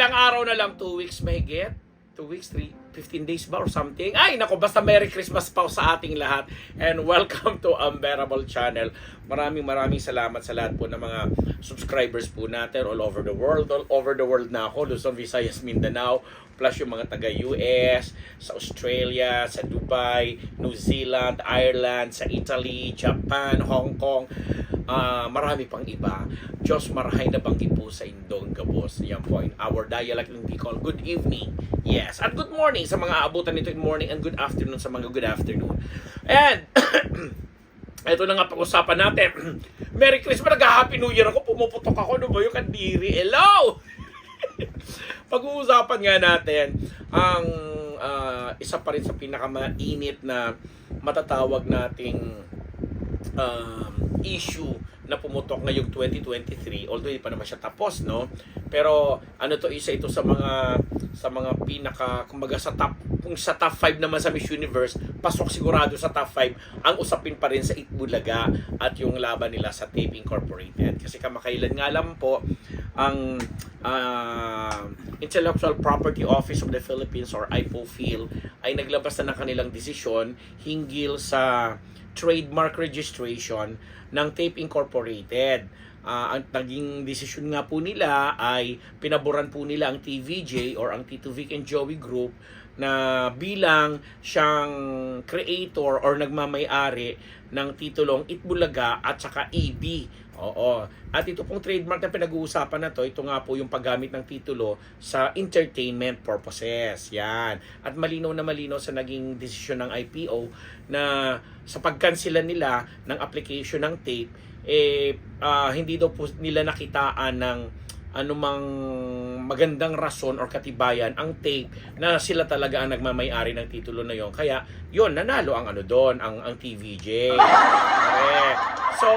ilang araw na lang, 2 weeks mahigit. 2 weeks, 15 days ba or something? Ay, nako, basta Merry Christmas pa sa ating lahat. And welcome to Unbearable Channel. Maraming salamat sa lahat po ng mga subscribers po natin all over the world. All over the world na ako. Luzon, Visayas, Mindanao. Plus yung mga taga-US, sa Australia, sa Dubai, New Zealand, Ireland, sa Italy, Japan, Hong Kong. Marami pang iba. Diyos marahay na banggi po sa Indong Gabos. Yan po, in our dialect in Bicol. Good evening. Yes. At good morning sa mga abutan nito in morning and good afternoon sa mga good afternoon. And ito na nga pag-usapan natin. Merry Christmas, nag-Happy New Year ako. Pumuputok ako. Ano ba yung kandiri? Hello! Pag-uusapan nga natin ang isa pa rin sa pinakamainit na matatawag nating issue na pumutok ngayong 2023, although hindi pa naman siya tapos, no? Pero ano to, isa ito sa mga pinaka, kumbaga sa top, kung sa top 5 naman sa Miss Universe, pasok sigurado sa top 5 ang usapin pa rin sa Itbulaga at yung laban nila sa Tape Incorporated. Kasi kamakailan nga lang po ang Intellectual Property Office of the Philippines or IPOPHIL ay naglabas na ng kanilang desisyon hinggil sa trademark registration ng Tape Incorporated. Ang naging desisyon nga po nila ay pinaboran po nila ang TVJ or ang Tito Vic and Joey Group na bilang siyang creator or nagmamay-ari ng titulong Itbulaga at saka EB. Oo. At ito pong trademark na pinag-uusapan na to, ito nga po yung paggamit ng titulo sa entertainment purposes. Yan. At malinaw na malinaw sa naging desisyon ng IPO na sa pagkansilan nila ng application ng tape, hindi daw po nila nakitaan ng anumang magandang rason or katibayan ang tape na sila talaga ang nagmamay-ari ng titulo na yon. Kaya yon, nanalo ang ano doon, ang TVJ. Okay. So,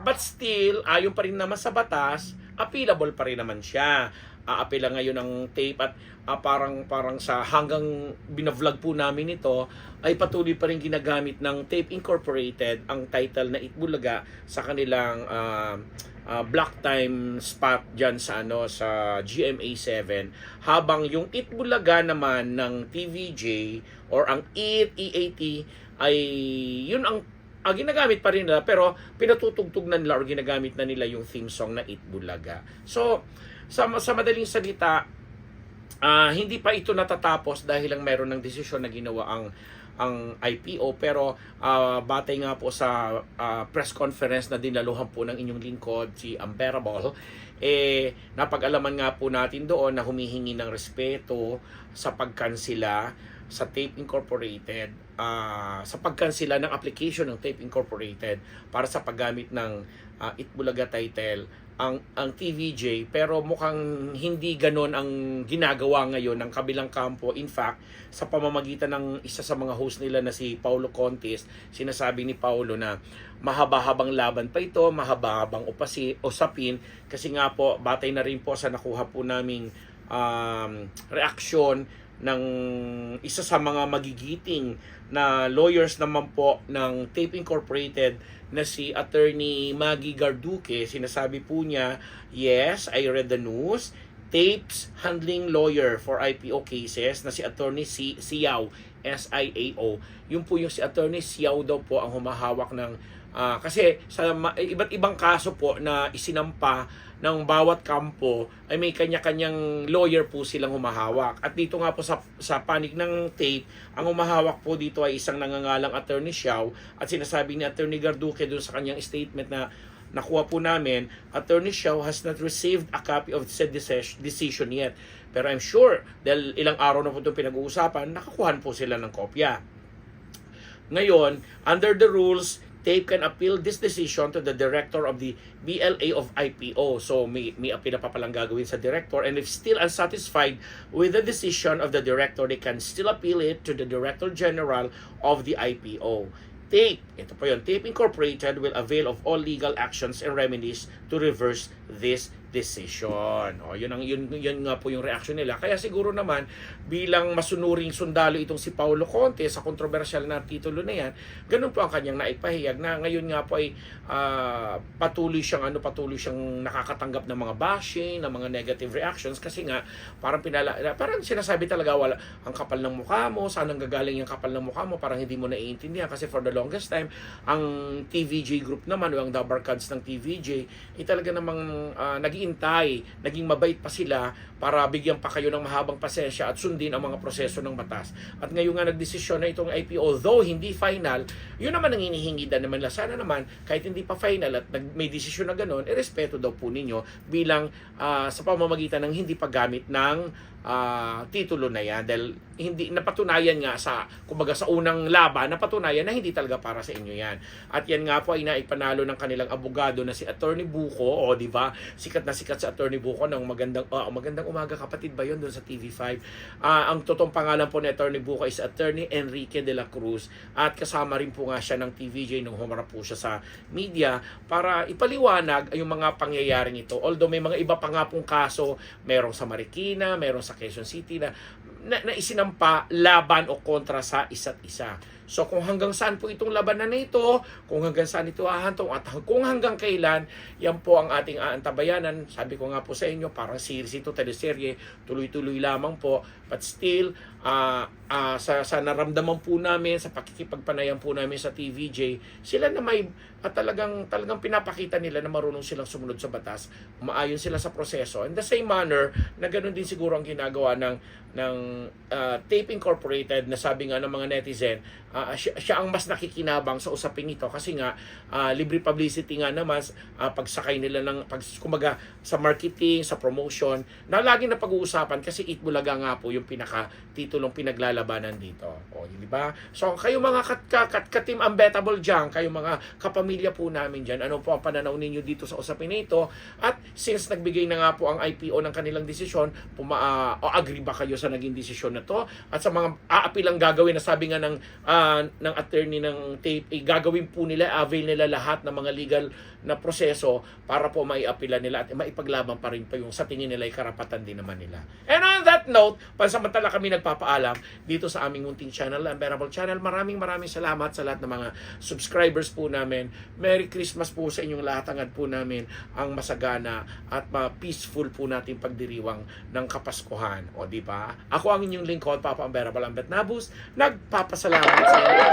but still, ayon pa rin naman sa batas, appealable pa rin naman siya. Aapela ngayon ang tape at parang sa hanggang binavlog po namin ito ay patuloy pa rin ginagamit ng Tape Incorporated ang title na Itbulaga sa kanilang block time spot dyan sa sa GMA7, habang yung Itbulaga naman ng TVJ or ang EAT ay yun ang ginagamit pa rin nila, pero pinatutugtog na nila or ginagamit na nila yung theme song na Itbulaga. So sa madaling salita, hindi pa ito natatapos dahil lang meron ng desisyon na ginawa ang IPO, pero batay nga po sa press conference na dinaluhan po ng inyong lingkod, si Unbearable, napag-alaman nga po natin doon na humihingi ng respeto sa pagkansila sa Tape Incorporated, sa pagkansila ng application ng Tape Incorporated para sa paggamit ng Itbulaga title ang TVJ, pero mukhang hindi ganon ang ginagawa ngayon ng kabilang kampo. In fact, sa pamamagitan ng isa sa mga host nila na si Paulo Contis, sinasabi ni Paulo na mahaba-habang laban pa ito, mahaba-habang usapin, kasi nga po batay na rin po sa nakuha po naming reaksyon ng isa sa mga magigiting na lawyers naman po ng Tape Incorporated na si Attorney Maggie Garduque. Sinasabi po niya, yes, I read the news. Tape's handling lawyer for IPO cases na si Attorney Siao, SIAO. Yun po yung si Attorney Siao daw po ang humahawak ng kasi sa iba't ibang kaso po na isinampa ng bawat kampo ay may kanya-kanyang lawyer po silang humahawak. At dito nga po sa panig ng tape, ang humahawak po dito ay isang nangangalang Attorney Xiao, at sinasabi ni Attorney Garduque doon sa kanyang statement na nakuha po namin, Attorney Xiao has not received a copy of said decision yet. Pero I'm sure, dahil ilang araw na po itong pinag-uusapan, nakakuhan po sila ng kopya. Ngayon, under the rules, Tape can appeal this decision to the director of the BLA of IPO. So may appeal na pa palang gagawin sa director, and if still unsatisfied with the decision of the director, they can still appeal it to the Director General of the IPO. Tape, ito po yun, Tape Incorporated will avail of all legal actions and remedies to reverse this decision. O, yun nga po yung reaction nila. Kaya siguro naman, bilang masunuring sundalo itong si Paulo Conte sa kontrobersyal na titulo na yan, ganun po ang kanyang naipahayag na ngayon nga po ay patuloy siyang nakakatanggap ng mga bashing, ng mga negative reactions kasi nga parang sinasabi talaga wala ang kapal ng mukha mo, saan ang gagaling yung kapal ng mukha mo, parang hindi mo naiintindihan kasi for the longest time ang TVJ group naman o ang Dabarkads ng TVJ talaga namang naging mabait pa sila para bigyan pa kayo ng mahabang pasensya at sundin ang mga proseso ng batas. At ngayon nga nagdesisyon na itong IP, although hindi final, yun naman ang hinihingi na naman. Sana naman, kahit hindi pa final at may desisyon na gano'n, irespeto daw po ninyo bilang sa pamamagitan ng hindi paggamit ng titulo na yan. Dahil hindi napatunayan nga kumbaga sa unang laban, napatunayan na hindi talaga para sa inyo yan. At yan nga po ay naipanalo ng kanilang abogado na si Attorney Buko, di ba? Sikat na sikat si Attorney Buko ng magandang umaga kapatid ba yun doon sa TV5. Ang totoong pangalan po ni Attorney Buko is Attorney Enrique de la Cruz at kasama rin po nga siya ng TVJ nung humarap po siya sa media para ipaliwanag yung mga pangyayaring ito. Although may mga iba pa nga pong kaso, merong sa Marikina, merong sa Quezon City na isinampa laban o kontra sa isa't isa. So kung hanggang saan po itong labanan na ito, kung hanggang saan ito ahantong at kung hanggang kailan, yan po ang ating aantabayanan. Sabi ko nga po sa inyo, parang series ito, teleserye, tuloy-tuloy lamang po. But still, sa naramdaman po namin, sa pakikipagpanayan po namin sa TVJ, sila na may talagang pinapakita nila na marunong silang sumunod sa batas, umaayon sila sa proseso. In the same manner, na ganoon din siguro ang ginagawa ng Tape Incorporated na sabi nga ng mga netizen, siya ang mas nakikinabang sa usaping ito kasi nga libre publicity nga naman pagsakay nila kumbaga sa marketing, sa promotion na laging na pag-uusapan kasi Itbulaga nga po yung pinaka-titulong pinaglalabanan dito. O, di ba? So, kayo mga ka-team unbettable dyan, kayo mga kapamilya po namin dyan, ano po ang pananaw ninyo dito sa usapin na ito? At since nagbigay na nga po ang IPO ng kanilang desisyon, agree ba kayo sa naging desisyon na to? At sa mga aapilang gagawin na sabi nga ng attorney ng Tape, gagawin po nila, avail nila lahat ng mga legal na proseso para po maiapila nila at maipaglaban pa rin pa yung sa tingin nila ay karapatan din naman nila. And on that note, pansamantala kami nagpapaalam dito sa aming munting channel, Unbearable Channel. Maraming salamat sa lahat ng mga subscribers po namin. Merry Christmas po sa inyong lahat. Hangad po namin ang masagana at peaceful po natin pagdiriwang ng Kapaskuhan. O di ba? Ako ang inyong lingkod, Papa Unbearable Ambet Nabus. Nagpapasalamat sa inyo.